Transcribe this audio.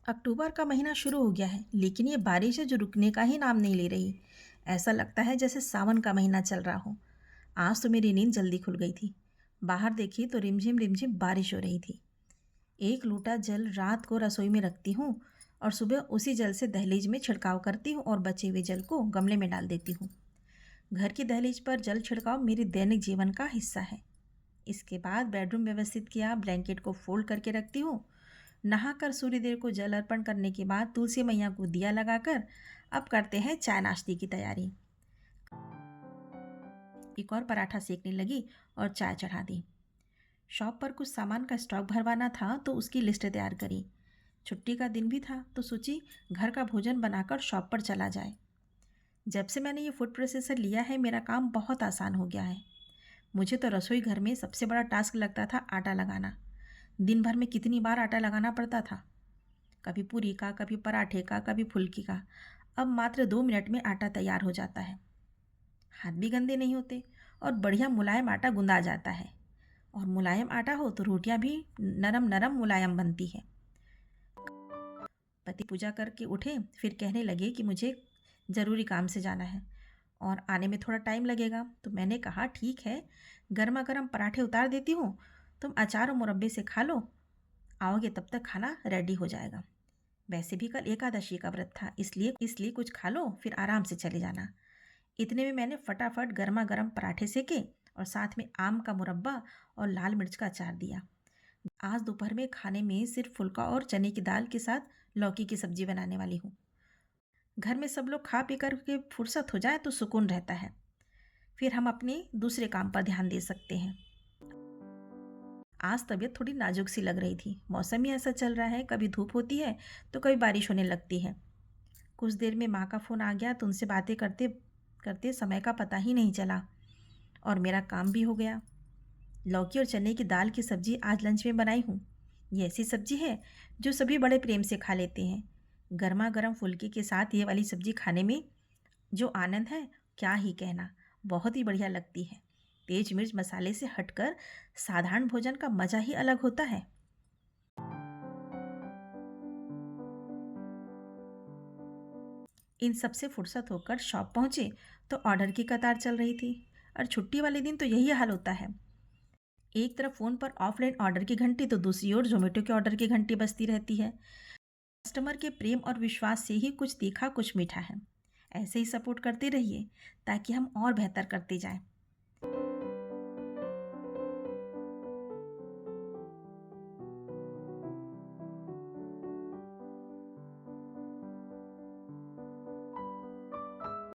अक्टूबर का महीना शुरू हो गया है, लेकिन ये बारिश है जो रुकने का ही नाम नहीं ले रही। ऐसा लगता है जैसे सावन का महीना चल रहा हो। आज तो मेरी नींद जल्दी खुल गई थी। बाहर देखी तो रिमझिम रिमझिम बारिश हो रही थी। एक लोटा जल रात को रसोई में रखती हूँ और सुबह उसी जल से दहलीज में छिड़काव करती हूँ और बचे हुए जल को गमले में डाल देती हूँ। घर की दहलीज पर जल छिड़काव मेरे दैनिक जीवन का हिस्सा है। इसके बाद बेडरूम व्यवस्थित किया, ब्लैंकेट को फोल्ड करके रखती हूँ। नहाकर सूर्यदेव को जल अर्पण करने के बाद तुलसी मैया को दिया लगाकर अब करते हैं चाय नाश्ते की तैयारी। एक और पराठा सेकने लगी और चाय चढ़ा दी। शॉप पर कुछ सामान का स्टॉक भरवाना था तो उसकी लिस्ट तैयार करी। छुट्टी का दिन भी था तो सोची घर का भोजन बनाकर शॉप पर चला जाए। जब से मैंने ये फूड प्रोसेसर लिया है मेरा काम बहुत आसान हो गया है। मुझे तो रसोई घर में सबसे बड़ा टास्क लगता था आटा लगाना। दिन भर में कितनी बार आटा लगाना पड़ता था, कभी पूरी का, कभी पराठे का, कभी फुल्की का। अब मात्र 2 मिनट में आटा तैयार हो जाता है। हाथ भी गंदे नहीं होते और बढ़िया मुलायम आटा गूंदा जाता है। और मुलायम आटा हो तो रोटियां भी नरम नरम मुलायम बनती है। पति पूजा करके उठे, फिर कहने लगे कि मुझे ज़रूरी काम से जाना है और आने में थोड़ा टाइम लगेगा। तो मैंने कहा ठीक है, गर्मा गर्म पराठे उतार देती हूँ, तुम अचार और मुरब्बे से खा लो, आओगे तब तक खाना रेडी हो जाएगा। वैसे भी कल एकादशी का व्रत था, इसलिए कुछ खा लो फिर आराम से चले जाना। इतने में मैंने फटाफट गर्मा गर्म पराठे सेके और साथ में आम का मुरब्बा और लाल मिर्च का अचार दिया। आज दोपहर में खाने में सिर्फ फुल्का और चने की दाल के साथ लौकी की सब्जी बनाने वाली हूँ। घर में सब लोग खा पी कर के फुर्सत हो जाए तो सुकून रहता है। फिर हम अपने दूसरे काम पर ध्यान दे सकते हैं। आज तबीयत थोड़ी नाजुक सी लग रही थी। मौसम ही ऐसा चल रहा है, कभी धूप होती है तो कभी बारिश होने लगती है। कुछ देर में माँ का फ़ोन आ गया तो उनसे बातें करते करते समय का पता ही नहीं चला और मेरा काम भी हो गया। लौकी और चने की दाल की सब्ज़ी आज लंच में बनाई हूँ। ये ऐसी सब्ज़ी है जो सभी बड़े प्रेम से खा लेते हैं। गर्मा गर्म फुल्के के साथ ये वाली सब्ज़ी खाने में जो आनंद है क्या ही कहना, बहुत ही बढ़िया लगती है। तेज मिर्च मसाले से हटकर साधारण भोजन का मज़ा ही अलग होता है। इन सब से फुर्सत होकर शॉप पहुंचे तो ऑर्डर की कतार चल रही थी। और छुट्टी वाले दिन तो यही हाल होता है। एक तरफ फ़ोन पर ऑफलाइन ऑर्डर की घंटी तो दूसरी ओर जोमेटो के ऑर्डर की घंटी बजती रहती है। कस्टमर के प्रेम और विश्वास से ही कुछ तीखा कुछ मीठा है। ऐसे ही सपोर्ट करते रहिए ताकि हम और बेहतर करते जाएं।